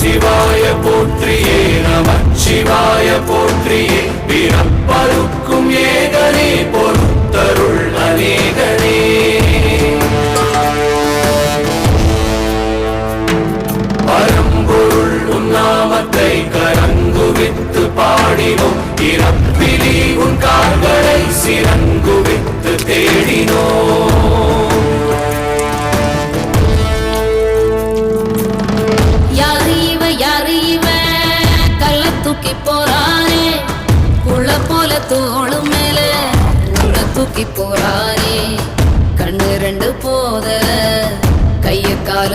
சிவாய போற்றியே நமச்சிவாய போற்றியே பிறப்பருக்கும் ஏகனே பொறுத்தருள் அநேகனே பரம்பொருள் உன்னாமத்தை கரங்குவித்து பாடினோம் இறப்பிலி உன் கால்களை சிறங்குவித்து தேடினோம் தூக்கி போறானே புள்ள போல தோளு மேல உள்ள தூக்கி போறானே கண்ணு ரெண்டு போத கைய கால